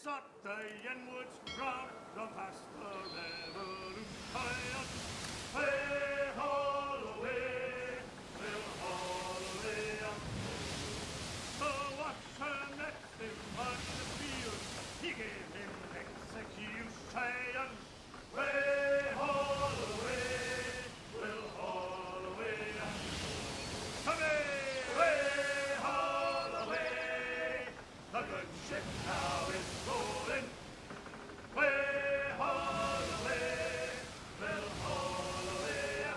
sought the Yenwoods round the past the revolution. Hey, Holloway, Bill Holloway. The watcher met him on the field. He gave him execution. Hey, Holloway, Bill Holloway. Come way, Holloway. The good ship now is rolling. Way, Holloway, Bill Holloway.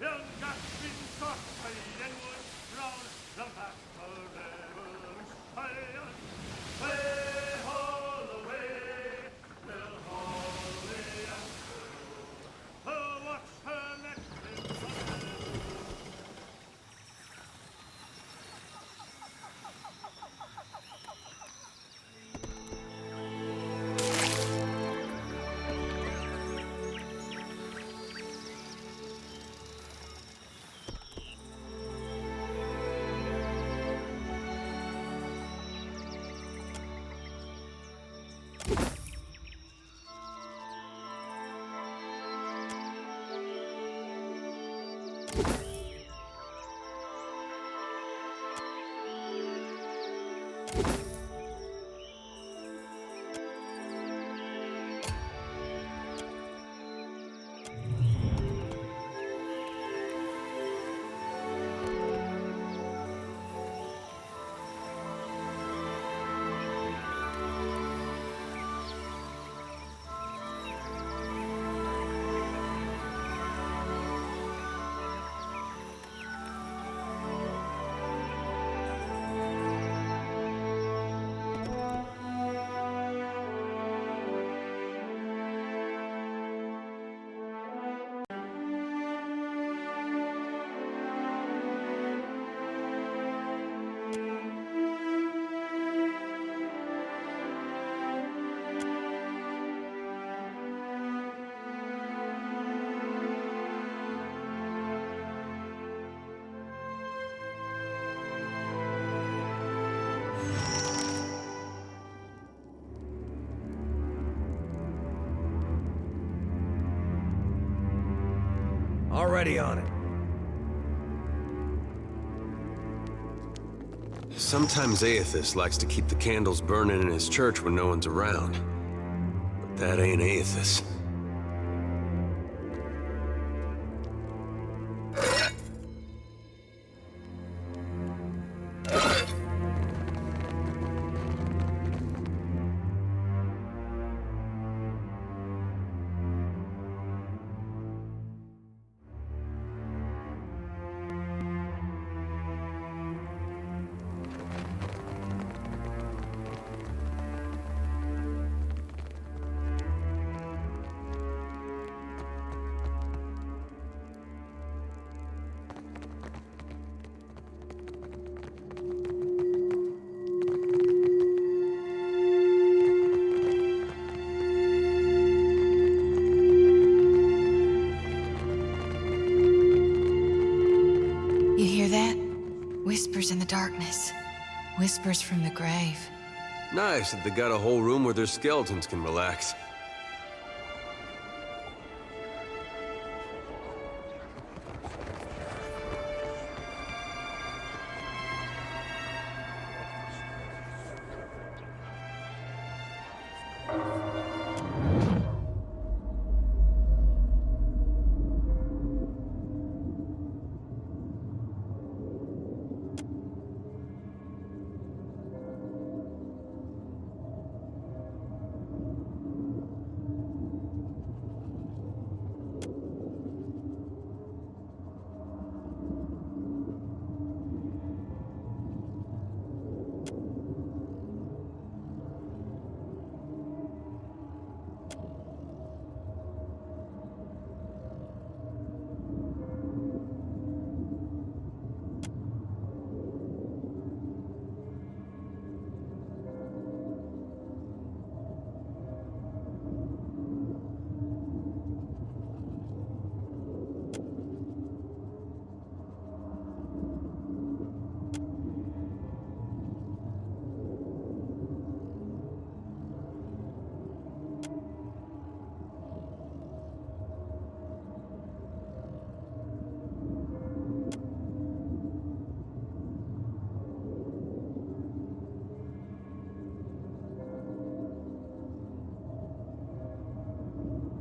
Young Gaspin sought the Yenwood round the past the revolution. Way, Holloway, Bill Holloway. Watch her next Already on it. Sometimes Aethys likes to keep the candles burning in his church when no one's around. But that ain't Aethys. You hear that? Whispers in the darkness. Whispers from the grave. Nice that they got a whole room where their skeletons can relax.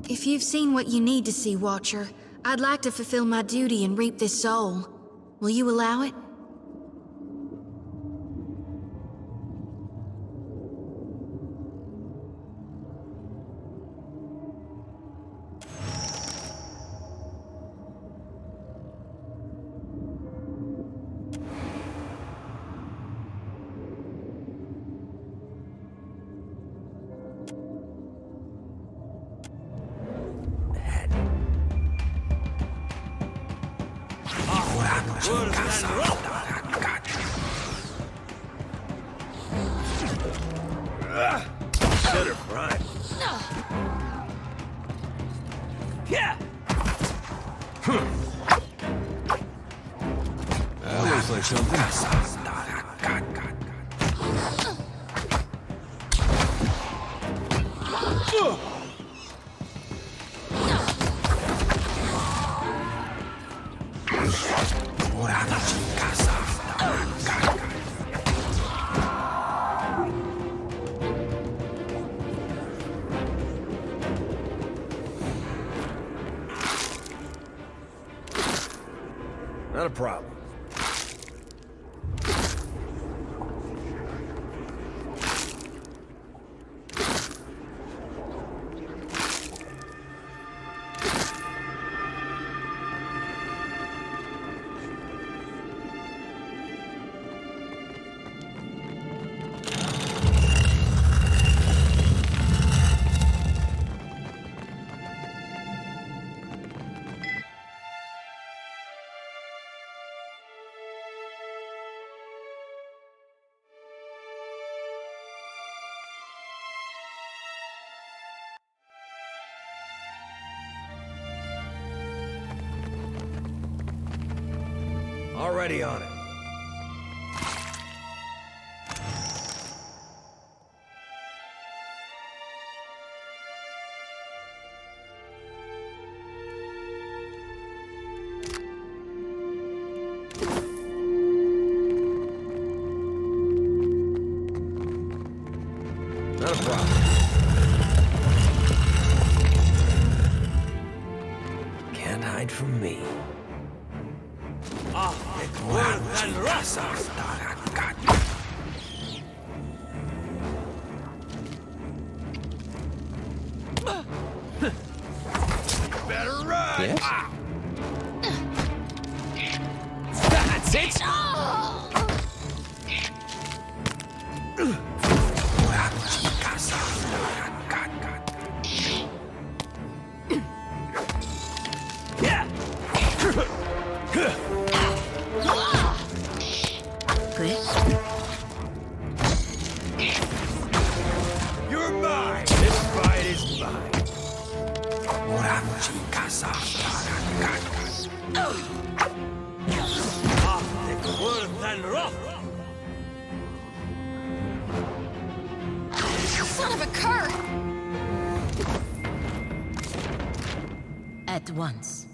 If you've seen what you need to see, Watcher, I'd like to fulfill my duty and reap this soul. Will you allow it? Consider prime. Yeah! That looks like something. Not a problem. Already on it. Not a problem. Can't hide from me. Better run! Yes? That's it! Yeah! You're mine! This fight is mine. Worth and rough! Son of a cur! At once.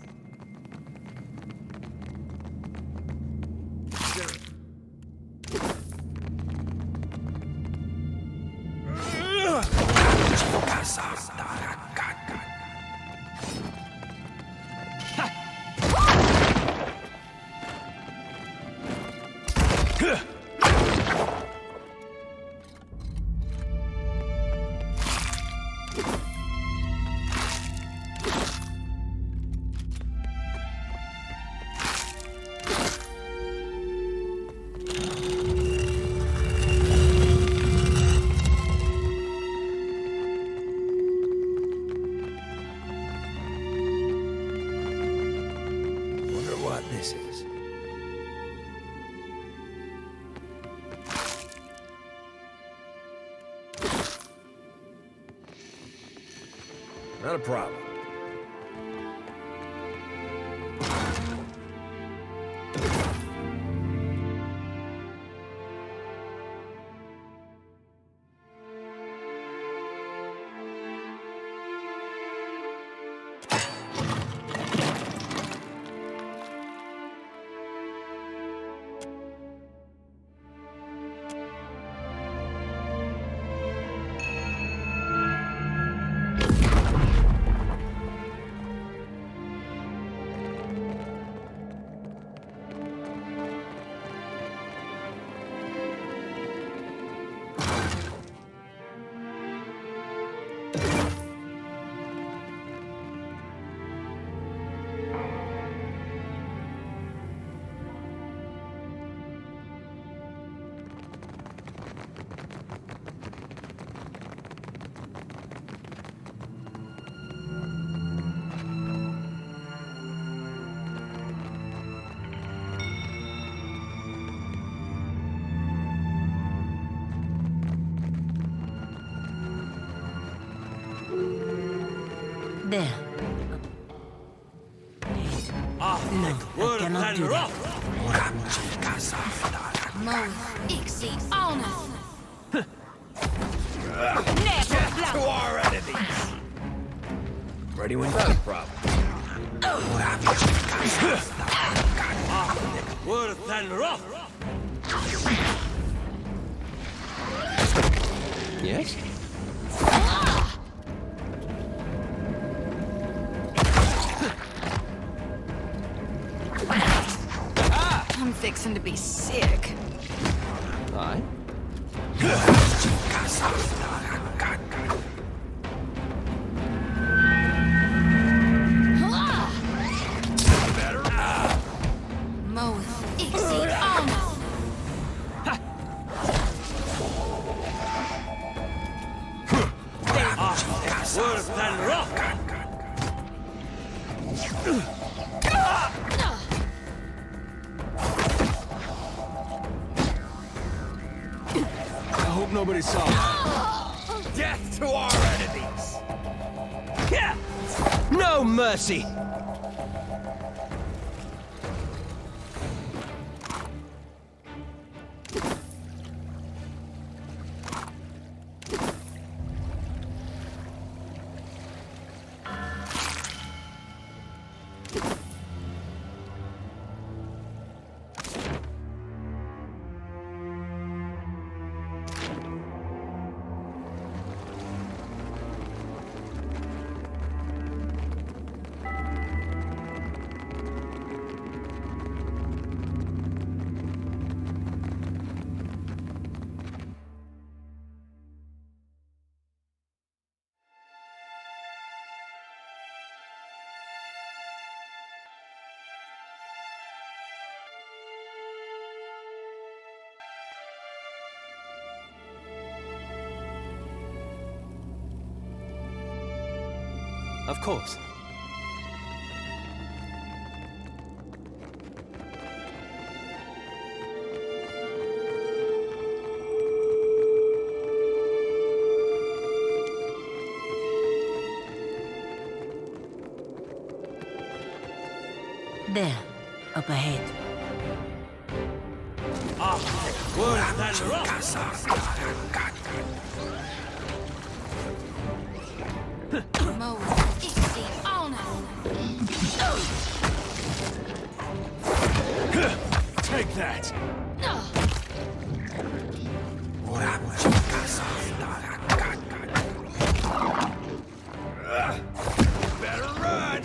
Wonder what this is. Not a problem. There. Word cannot do that. Mo, Ixi, Ona. To our enemies! Ready when not a problem. Worth and rough. Yes? I'm fixing to be sick. Aye. Mo, Ixi, Ona. Worth and rough. I hope nobody saw that. Death to our enemies! Yeah. No mercy! Of course. There. Up ahead. Worth and rough. Mo, Ixi, Ona. Take that! Better run!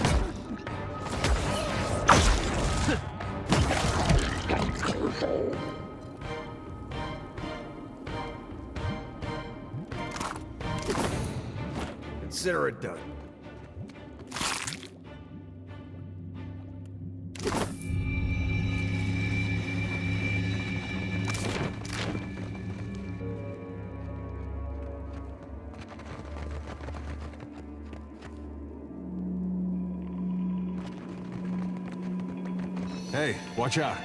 Consider it done. Hey, watch out.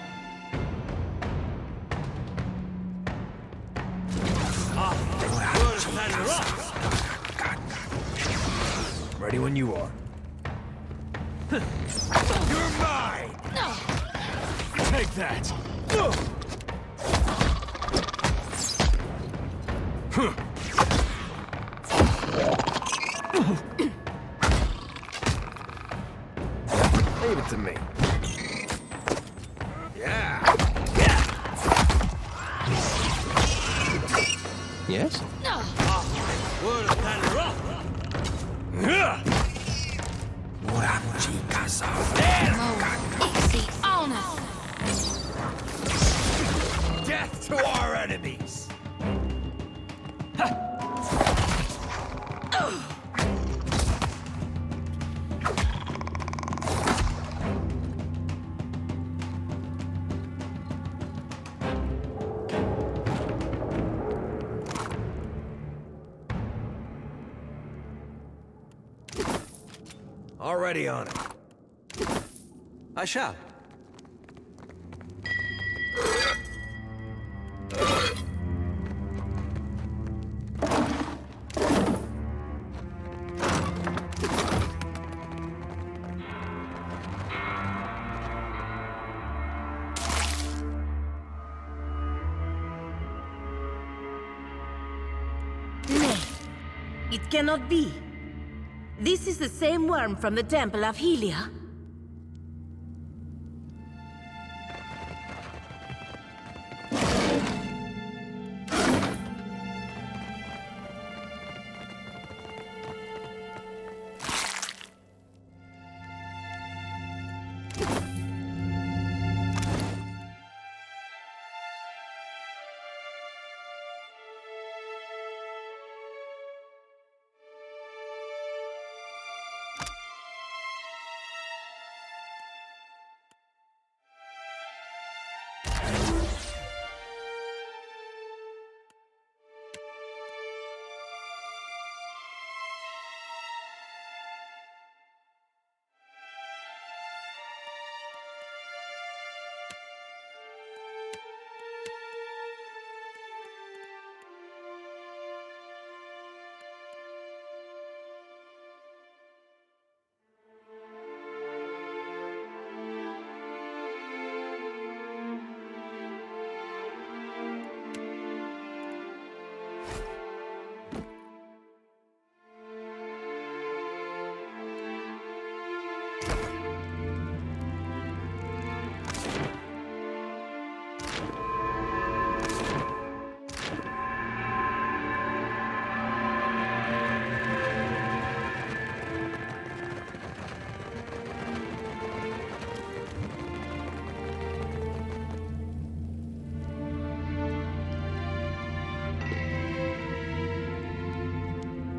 Worth and rough. Ready when you are. You're mine! Take that! Leave it to me. Yeah! Yes? Worth and rough. Mo, Ixi, Ona. Death to our enemies! Already on it. I shall. Nay, it cannot be. This is the same worm from the Temple of Helia.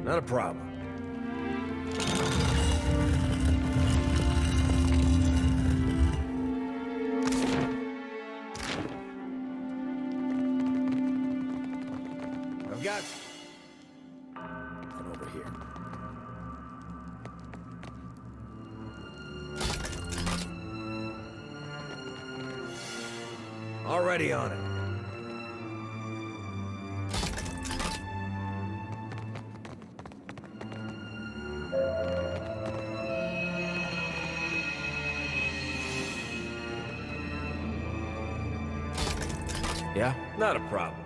Not a problem. I've got... Come over here. Already on it. Yeah? Not a problem.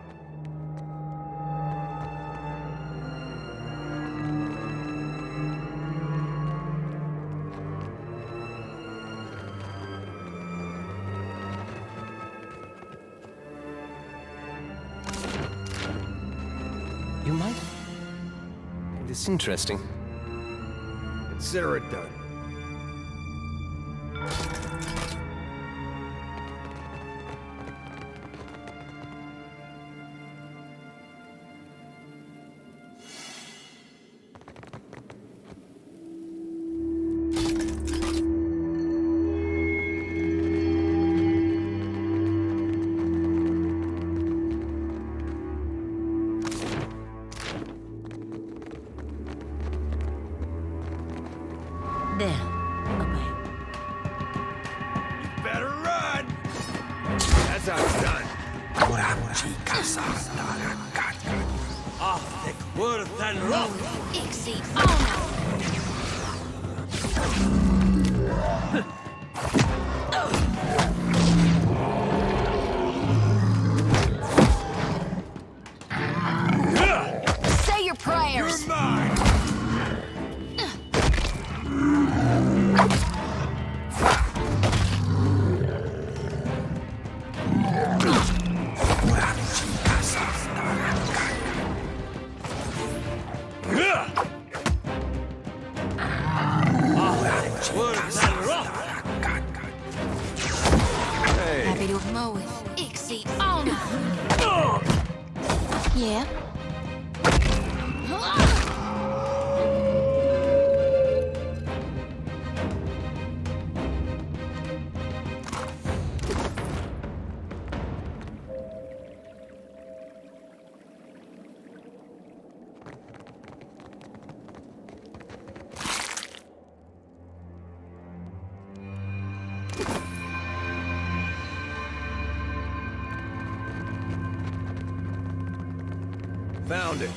You might find this interesting. Consider it done. There. Away. Better run! That's how it's done. Arctic worth and rock. Ixie honor! Say your prayers! You're mine! Worth and rock. Happy to have mowed. Ixie honor! Yeah? Found it.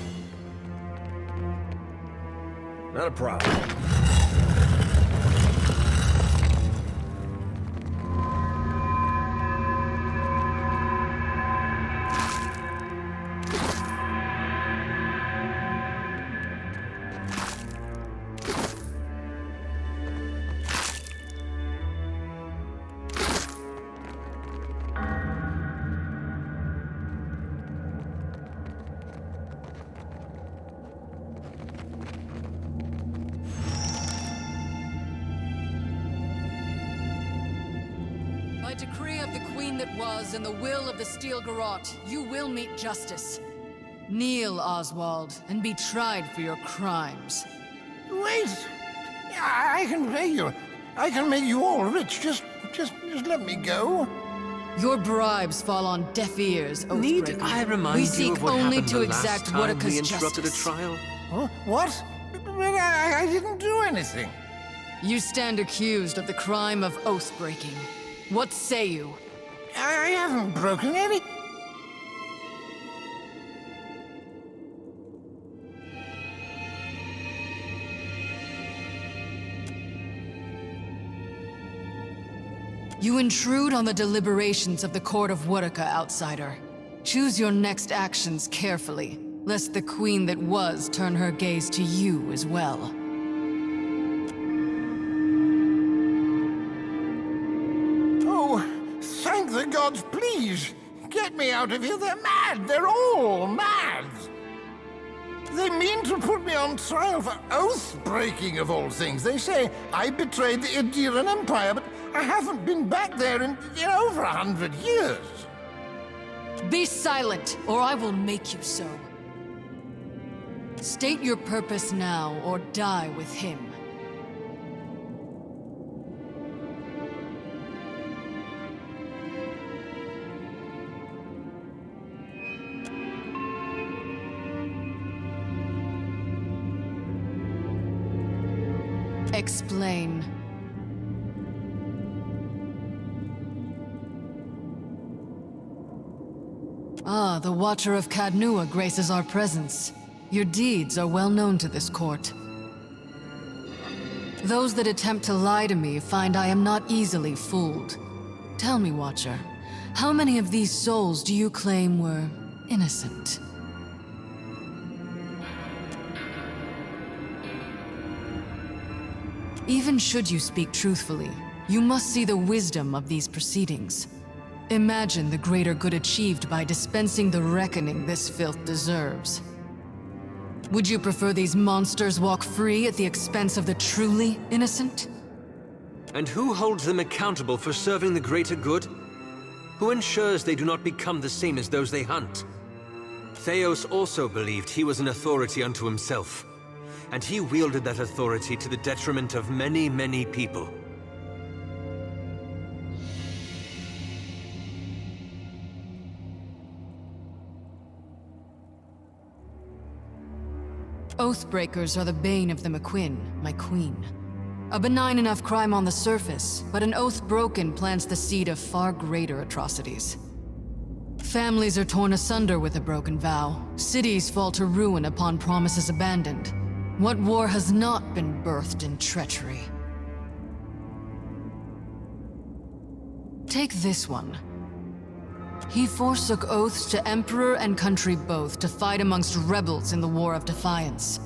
Not a problem. queen that was and the will of the Steel Garrote, you will meet justice. Kneel, Oswald, and be tried for your crimes. Wait! I can pay you. I can make you all rich. Just let me go. Your bribes fall on deaf ears, Oathbreaker. Need I remind we you seek of what only happened to the last exact time we Wodaka's interrupted justice. a trial? Huh? What? But I didn't do anything. You stand accused of the crime of oath-breaking. What say you? I haven't broken any. You intrude on the deliberations of the Court of Wodaka, outsider. Choose your next actions carefully, lest the queen that was turn her gaze to you as well. Oh, thank the gods, please! Get me out of here, they're mad! They're all mad! They mean to put me on trial for oath-breaking of all things. They say I betrayed the Idiran Empire, but I haven't been back there in over 100 years. Be silent, or I will make you so. State your purpose now, or die with him. Explain. Ah, the Watcher of Cadnua graces our presence. Your deeds are well known to this court. Those that attempt to lie to me find I am not easily fooled. Tell me, Watcher, how many of these souls do you claim were innocent? Even should you speak truthfully, you must see the wisdom of these proceedings. Imagine the greater good achieved by dispensing the reckoning this filth deserves. Would you prefer these monsters walk free at the expense of the truly innocent? And who holds them accountable for serving the greater good? Who ensures they do not become the same as those they hunt? Theos also believed he was an authority unto himself, and he wielded that authority to the detriment of many, many people. Oathbreakers are the bane of the McQuinn, my queen. A benign enough crime on the surface, but an oath broken plants the seed of far greater atrocities. Families are torn asunder with a broken vow. Cities fall to ruin upon promises abandoned. What war has not been birthed in treachery? Take this one. He forsook oaths to Emperor and country both to fight amongst rebels in the War of Defiance.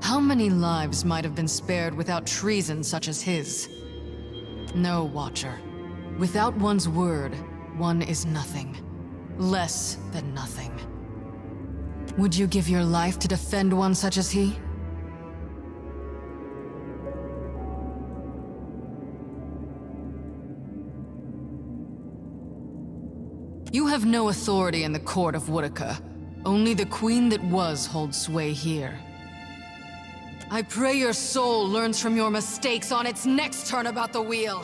How many lives might have been spared without treason such as his? No, Watcher. Without one's word, one is nothing. Less than nothing. Would you give your life to defend one such as he? You have no authority in the court of Wodaka. Only the queen that was holds sway here. I pray your soul learns from your mistakes on its next turn about the wheel.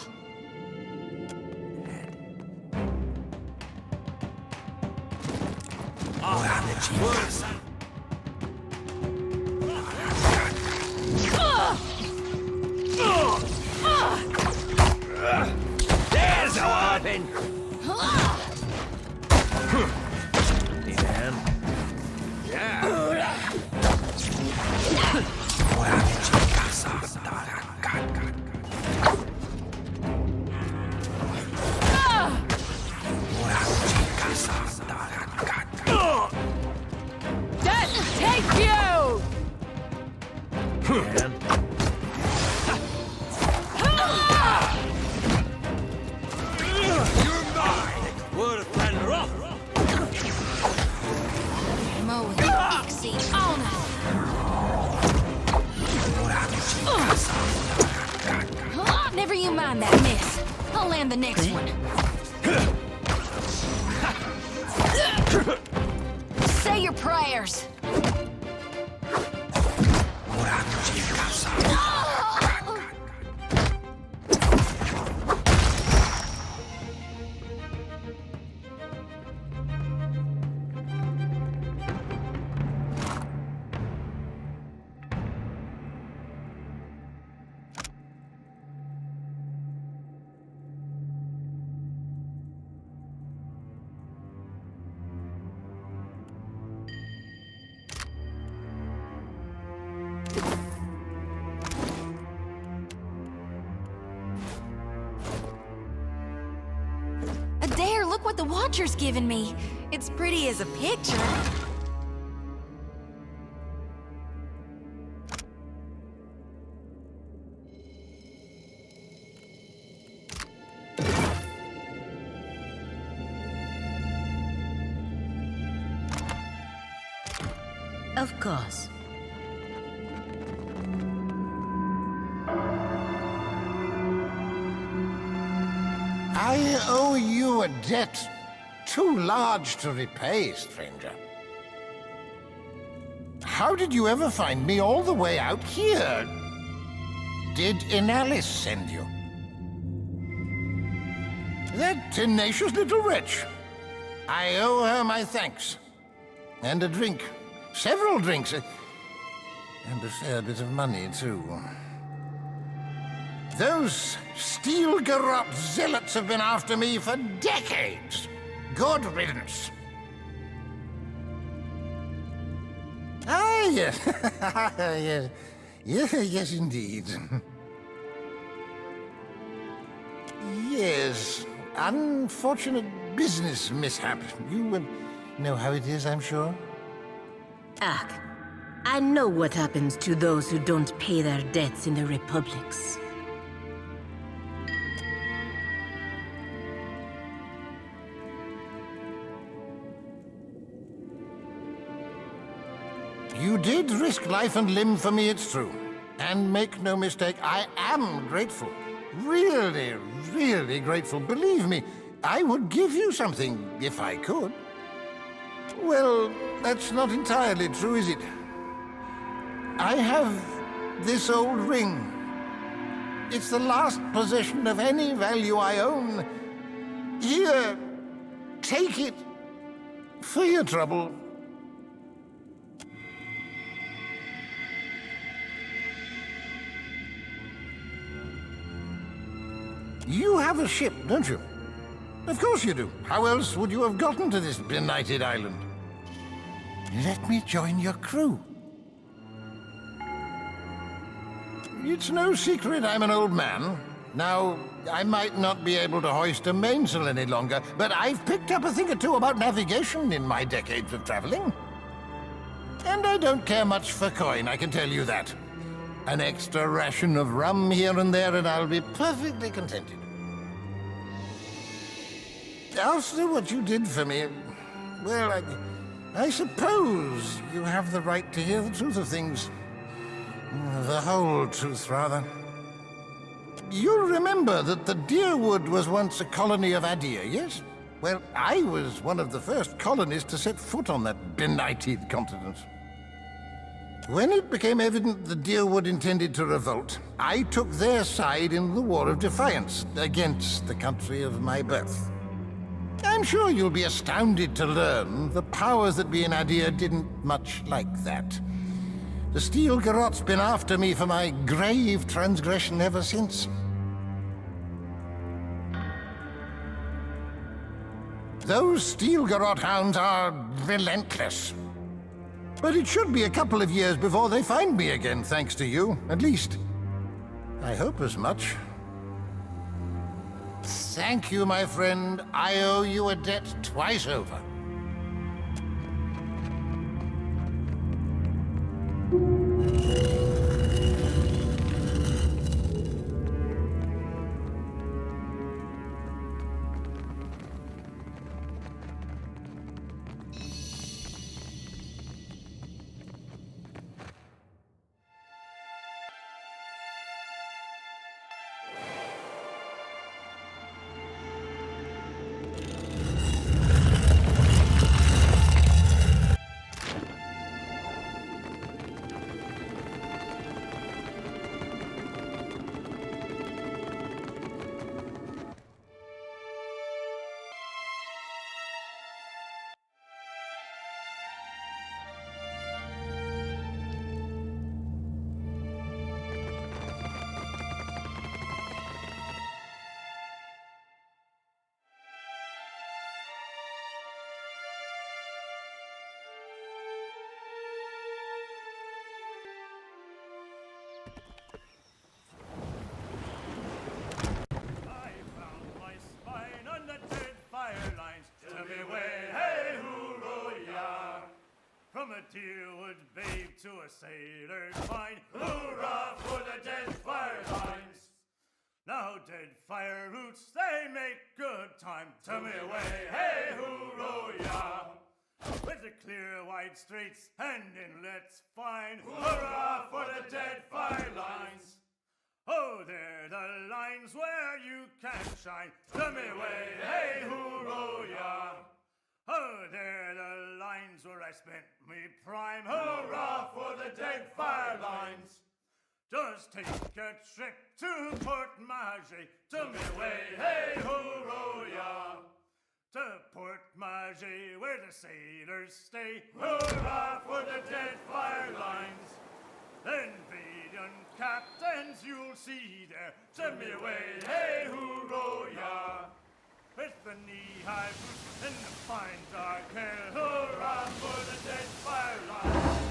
There's a weapon! Death take you! Worth and rough. Moe, exceed honor. Never you mind that miss. I'll land the next one. your prayers. Adair, look what the Watcher's given me. It's pretty as a picture. Of course. I owe you a debt too large to repay, stranger. How did you ever find me all the way out here? Did Inalis send you? That tenacious little wretch. I owe her my thanks. And a drink. Several drinks. And a fair bit of money, too. Those steel garrote zealots have been after me for decades. Good riddance. Ah, yes. Yes, indeed. Yes. Unfortunate business mishap. You know how it is, I'm sure. Ak, I know what happens to those who don't pay their debts in the republics. You did risk life and limb for me, it's true. And make no mistake, I am grateful. Really, really grateful. Believe me, I would give you something if I could. Well, that's not entirely true, is it? I have this old ring. It's the last possession of any value I own. Here, take it for your trouble. You have a ship, don't you? Of course you do. How else would you have gotten to this benighted island? Let me join your crew. It's no secret I'm an old man. Now, I might not be able to hoist a mainsail any longer, but I've picked up a thing or two about navigation in my decades of traveling. And I don't care much for coin, I can tell you that. An extra ration of rum here and there, and I'll be perfectly contented. After what you did for me, well, I suppose you have the right to hear the truth of things. The whole truth, rather. You remember that the Deerwood was once a colony of Adir, yes? Well, I was one of the first colonists to set foot on that benighted continent. When it became evident the Deerwood intended to revolt, I took their side in the War of Defiance against the country of my birth. I'm sure you'll be astounded to learn the powers that be in Adir didn't much like that. The steel garrote's been after me for my grave transgression ever since. Those steel garrote hounds are relentless. But it should be a couple of years before they find me again, thanks to you. At least, I hope as much. Thank you, my friend. I owe you a debt twice over. dear would babe to a sailor's mind. Hoorah for the Deadfire lines! Now Deadfire roots, they make good time. Tell me away, hey, hoorah! With the clear wide straits and inlets fine. Hoorah for the Deadfire lines! Oh, they're the lines where you can shine. Tell me away, hey, hoorah! Oh, they're the lines where I spent me prime. Hurrah for the Deadfire lines! Just take a trip to Port Maget. To me way, hey, hurrah! To Port Maget, where the sailors stay. Hurrah for the Deadfire lines! Then valiant captains you'll see there. To me way, hey, hurrah! With the knee-high boots and the fine dark hair. Hurrah for the Deadfire lines!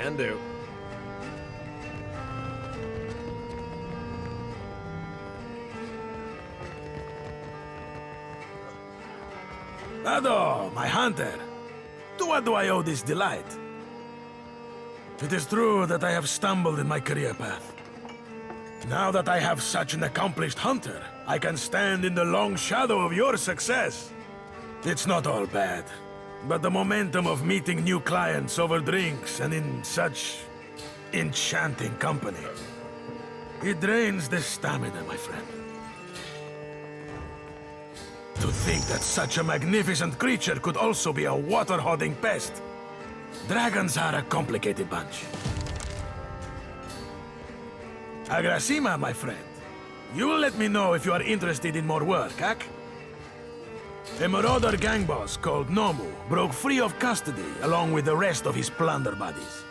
Can do. Ado, my hunter. To what do I owe this delight? It is true that I have stumbled in my career path. Now that I have such an accomplished hunter, I can stand in the long shadow of your success. It's not all bad, but the momentum of meeting new clients over drinks and in such enchanting company, it drains the stamina, my friend. To think that such a magnificent creature could also be a water-hoarding pest. Dragons are a complicated bunch. Agrasima, my friend. You will let me know if you are interested in more work, Ak? A marauder gang boss called Nomu broke free of custody along with the rest of his plunder buddies.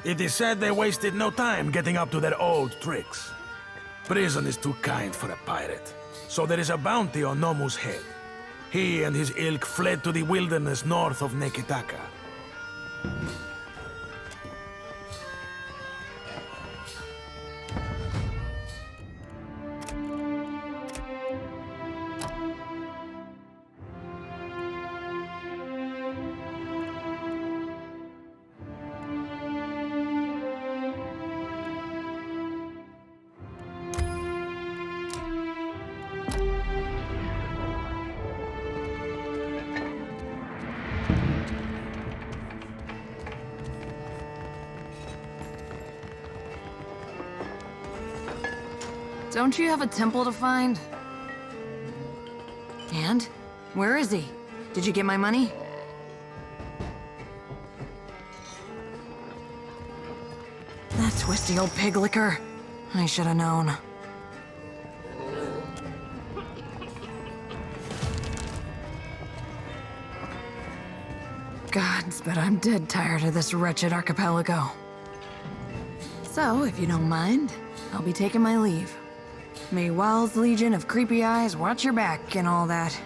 It is said they wasted no time getting up to their old tricks. Prison is too kind for a pirate, so there is a bounty on Nomu's head. He and his ilk fled to the wilderness north of Nekitaka. Don't you have a temple to find? And? Where is he? Did you get my money? That twisty old pig licker. I should have known. Gods, but I'm dead tired of this wretched archipelago. So, if you don't mind, I'll be taking my leave. May Wild's Legion of Creepy Eyes watch your back and all that.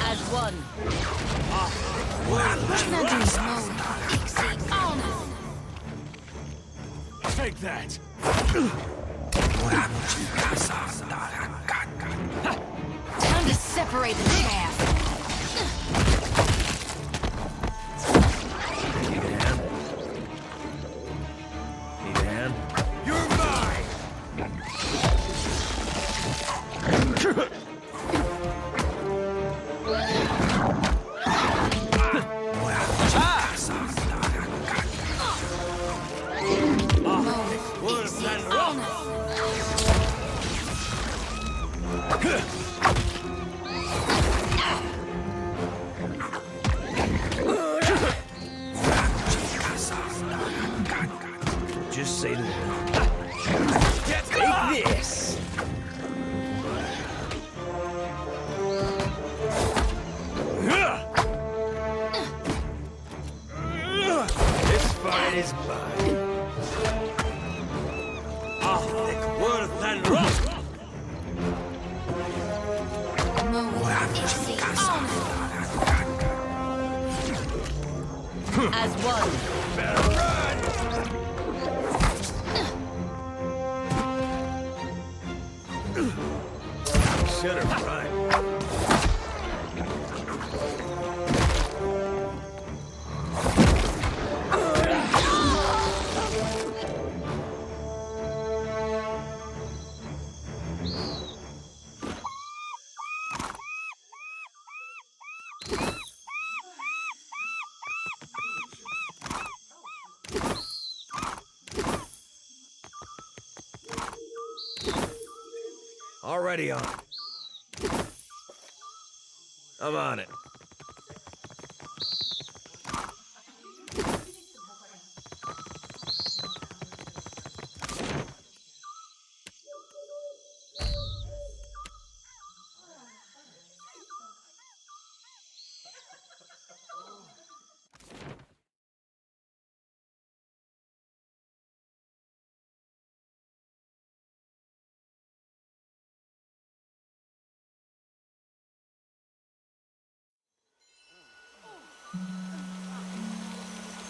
As one. Take that! Time to separate the chaff. Need a hand? You're mine! Would have planned rough! Just say the word. Take this! This fight is mine. Would have planned rough! As one. Should have run. Already on. I'm on it.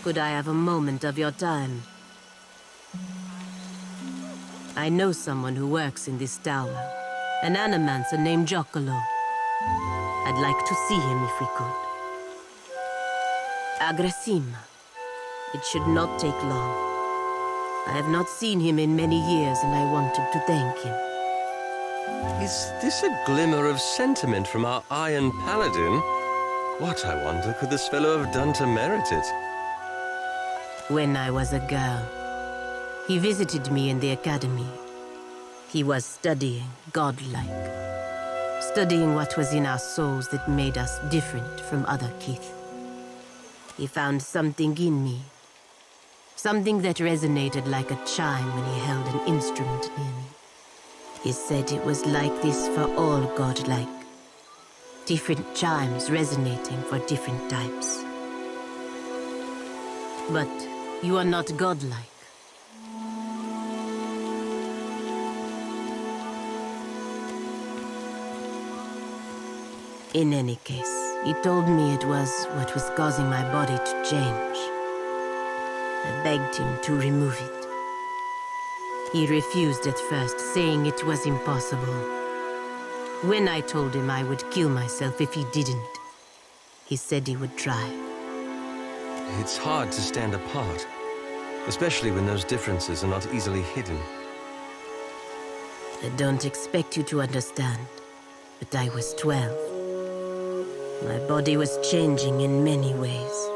Could I have a moment of your time? I know someone who works in this tower. An animancer named Joccolo. I'd like to see him if we could. Agressima. It should not take long. I have not seen him in many years, and I wanted to thank him. Is this a glimmer of sentiment from our Iron Paladin? What, I wonder, could this fellow have done to merit it? When I was a girl, he visited me in the academy. He was studying godlike. Studying what was in our souls that made us different from other kith. He found something in me. Something that resonated like a chime when he held an instrument near me. He said it was like this for all godlike. Different chimes resonating for different types. But you are not godlike. In any case, he told me it was what was causing my body to change. I begged him to remove it. He refused at first, saying it was impossible. When I told him I would kill myself if he didn't, he said he would try. It's hard to stand apart, especially when those differences are not easily hidden. I don't expect you to understand, but I was 12. My body was changing in many ways.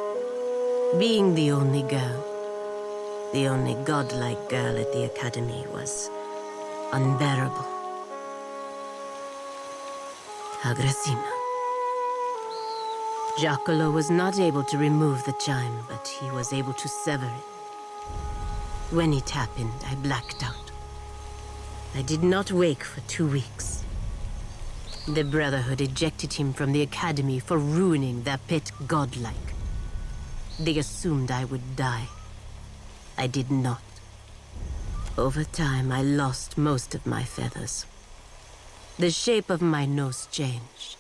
Being the only girl, the only godlike girl at the academy, was unbearable. Agrasima. Giacomo was not able to remove the chime, but he was able to sever it. When it happened, I blacked out. I did not wake for 2 weeks. The Brotherhood ejected him from the academy for ruining their pet godlike. They assumed I would die. I did not. Over time, I lost most of my feathers. The shape of my nose changed.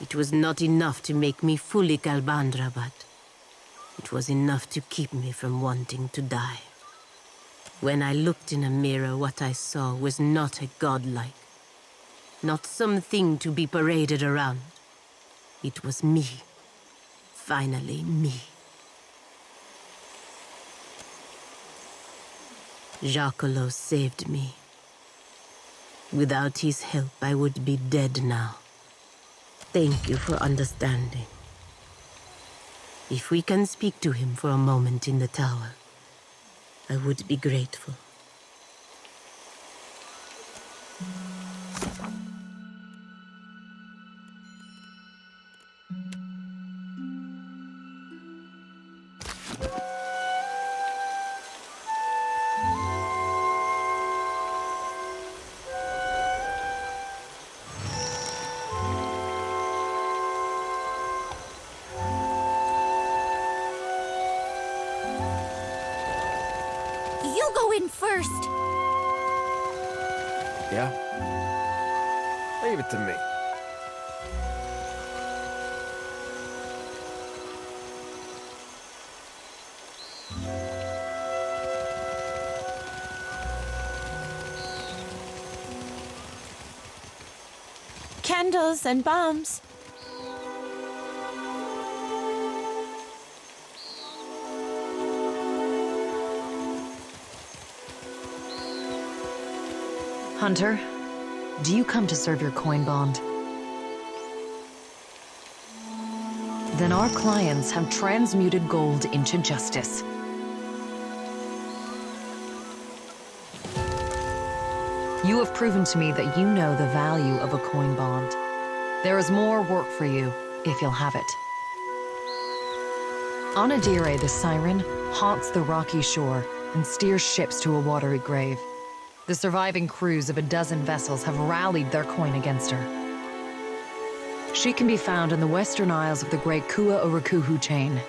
It was not enough to make me fully Kalbandra, but it was enough to keep me from wanting to die. When I looked in a mirror, what I saw was not a godlike. Not something to be paraded around. It was me. Finally, me. Giacomo saved me. Without his help, I would be dead now. Thank you for understanding. If we can speak to him for a moment in the tower, I would be grateful. You go in first. Yeah? Leave it to me. Candles and bombs. Hunter, do you come to serve your coin bond? Then our clients have transmuted gold into justice. You have proven to me that you know the value of a coin bond. There is more work for you, if you'll have it. Anadire the Siren haunts the rocky shore and steers ships to a watery grave. The surviving crews of a dozen vessels have rallied their coin against her. She can be found in the western isles of the great Kua Urakuhu chain.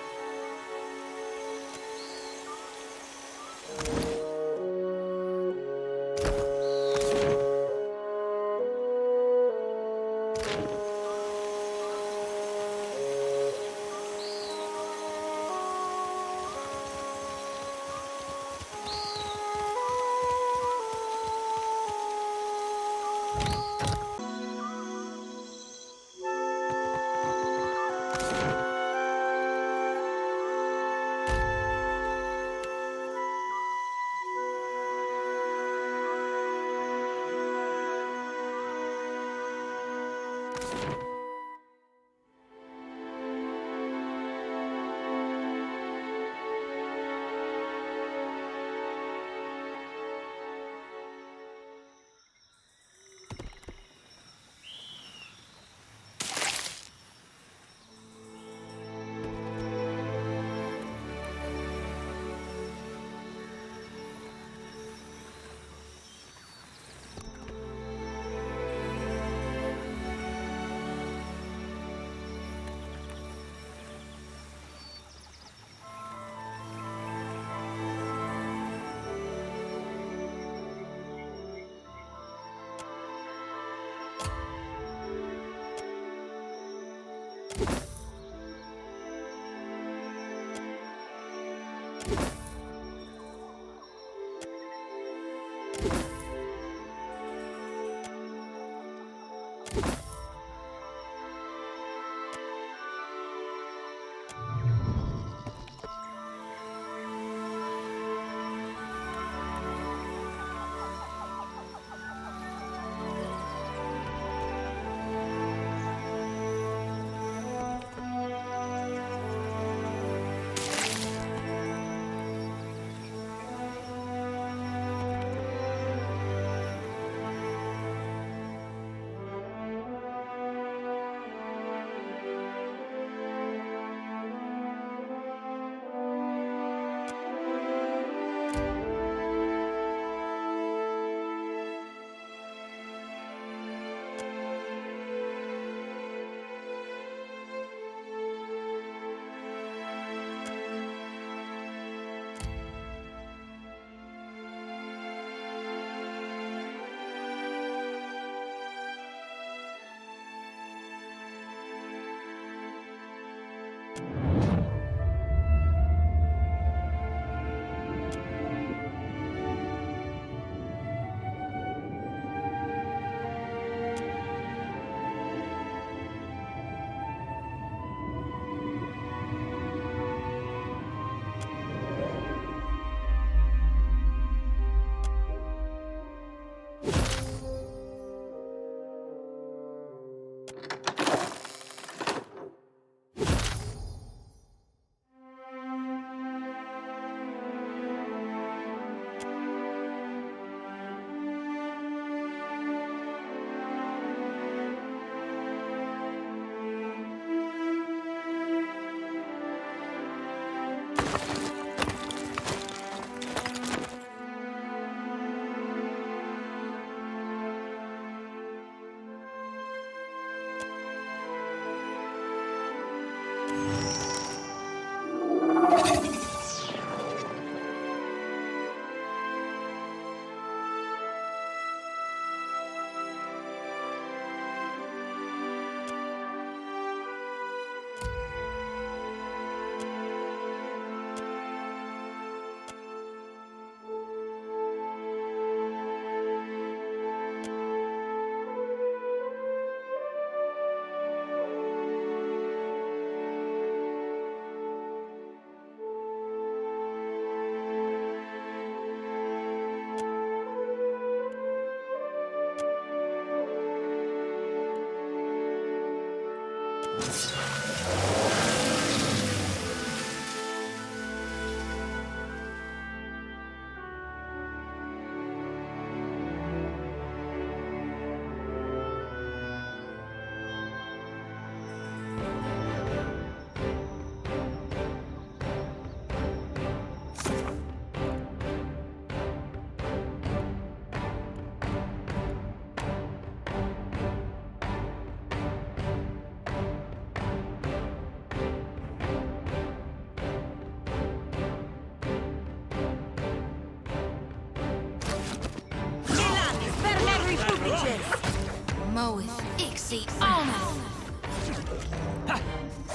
Moeth, Ixie, Alma.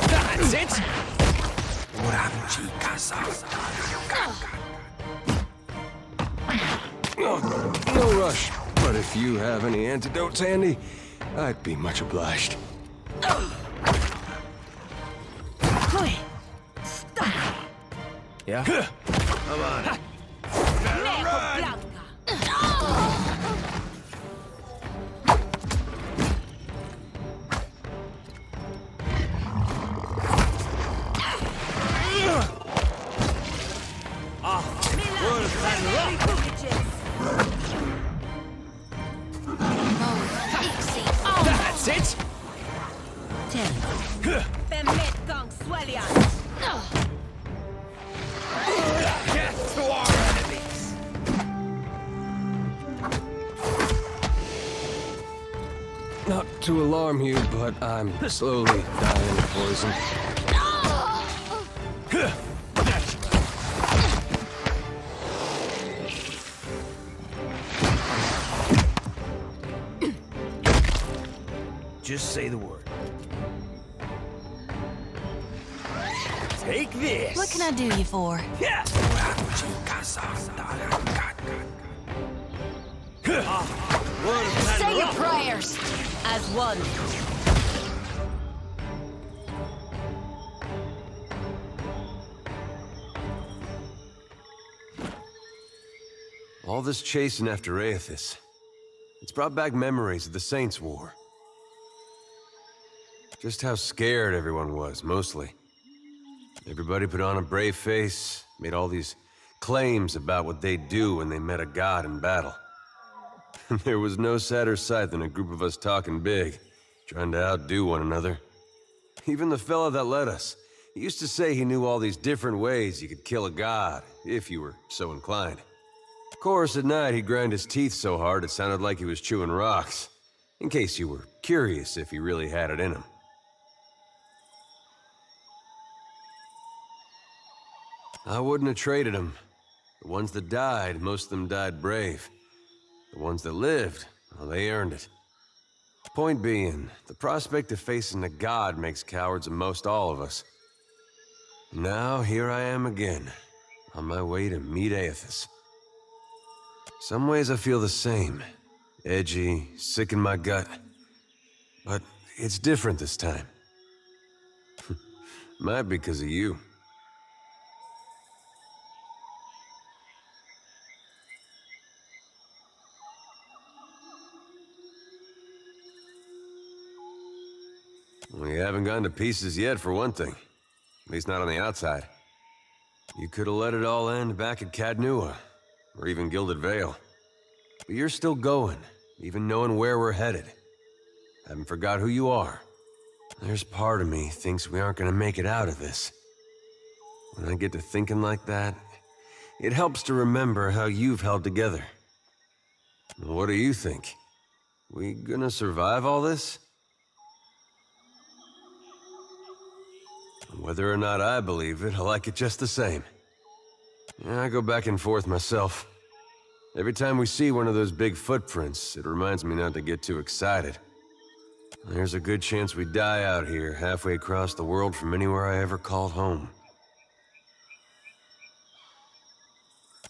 That's it! No rush, but if you have any antidotes handy, I'd be much obliged. Yeah? Come on. That's it! Death to our enemies! Not to alarm you, but I'm slowly dying of poison. Just say the word. Take this! What can I do you for? Yeah! Say your prayers! As one. All this chasing after Aethys, it's brought back memories of the Saints' War. Just how scared everyone was, mostly. Everybody put on a brave face, made all these claims about what they'd do when they met a god in battle. There was no sadder sight than a group of us talking big, trying to outdo one another. Even the fella that led us, he used to say he knew all these different ways you could kill a god, if you were so inclined. Of course, at night he'd grind his teeth so hard it sounded like he was chewing rocks, in case you were curious if he really had it in him. I wouldn't have traded them. The ones that died, most of them died brave. The ones that lived, well, they earned it. Point being, the prospect of facing a god makes cowards of most all of us. Now, here I am again, on my way to meet Aethys. Some ways I feel the same. Edgy, sick in my gut. But it's different this time. Might be because of you. We haven't gone to pieces yet, for one thing. At least not on the outside. You could have let it all end back at Cadnua, or even Gilded Vale. But you're still going, even knowing where we're headed. Haven't forgot who you are. There's part of me thinks we aren't gonna make it out of this. When I get to thinking like that, it helps to remember how you've held together. What do you think? We gonna survive all this? Whether or not I believe it, I like it just the same. Yeah, I go back and forth myself. Every time we see one of those big footprints, it reminds me not to get too excited. There's a good chance we die out here, halfway across the world from anywhere I ever called home.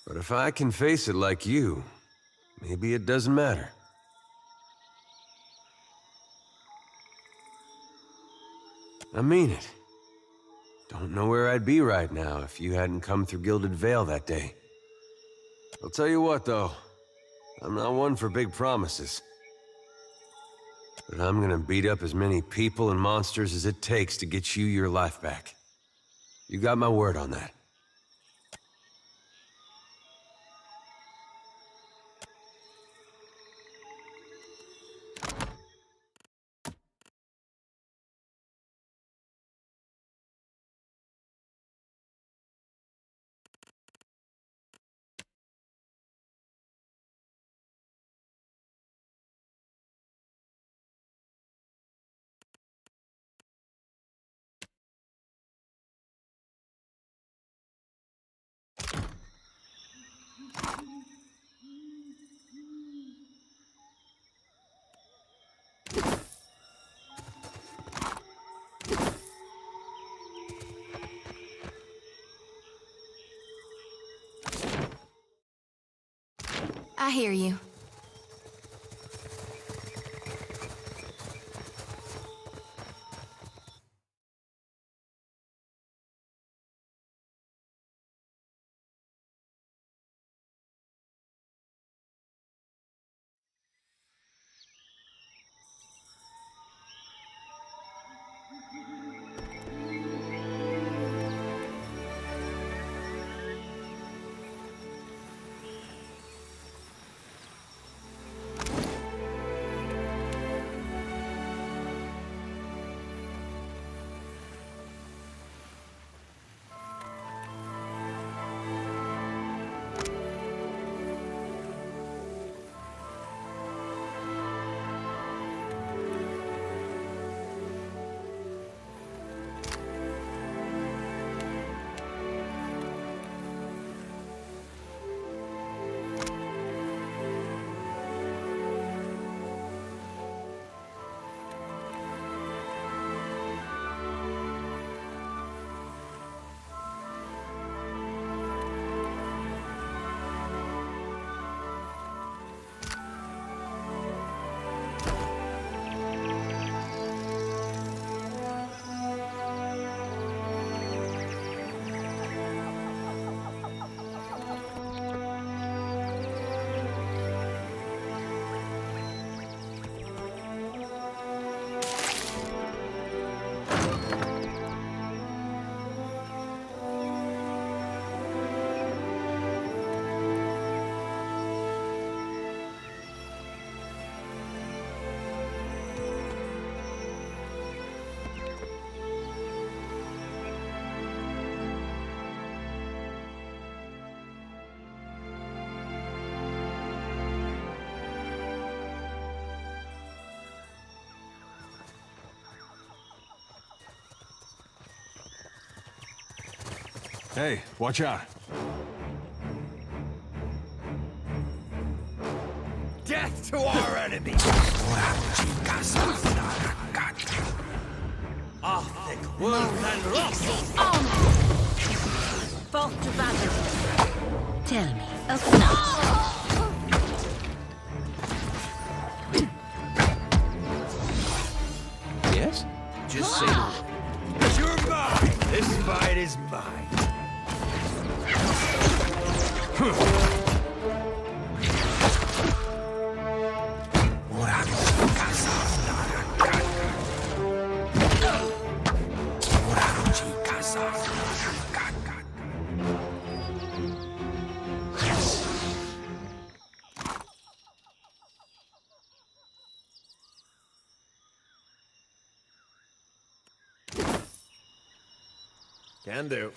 But if I can face it like you, maybe it doesn't matter. I mean it. Don't know where I'd be right now if you hadn't come through Gilded Vale that day. I'll tell you what, though. I'm not one for big promises. but I'm gonna beat up as many people and monsters as it takes to get you your life back. You got my word on that. I hear you. Hey, watch out. Death to our enemies! Arctic worth and rust! Both to battle. Tell me, Oathbinder. Yes? Just say the word. You're mine! This fight is mine. Can do.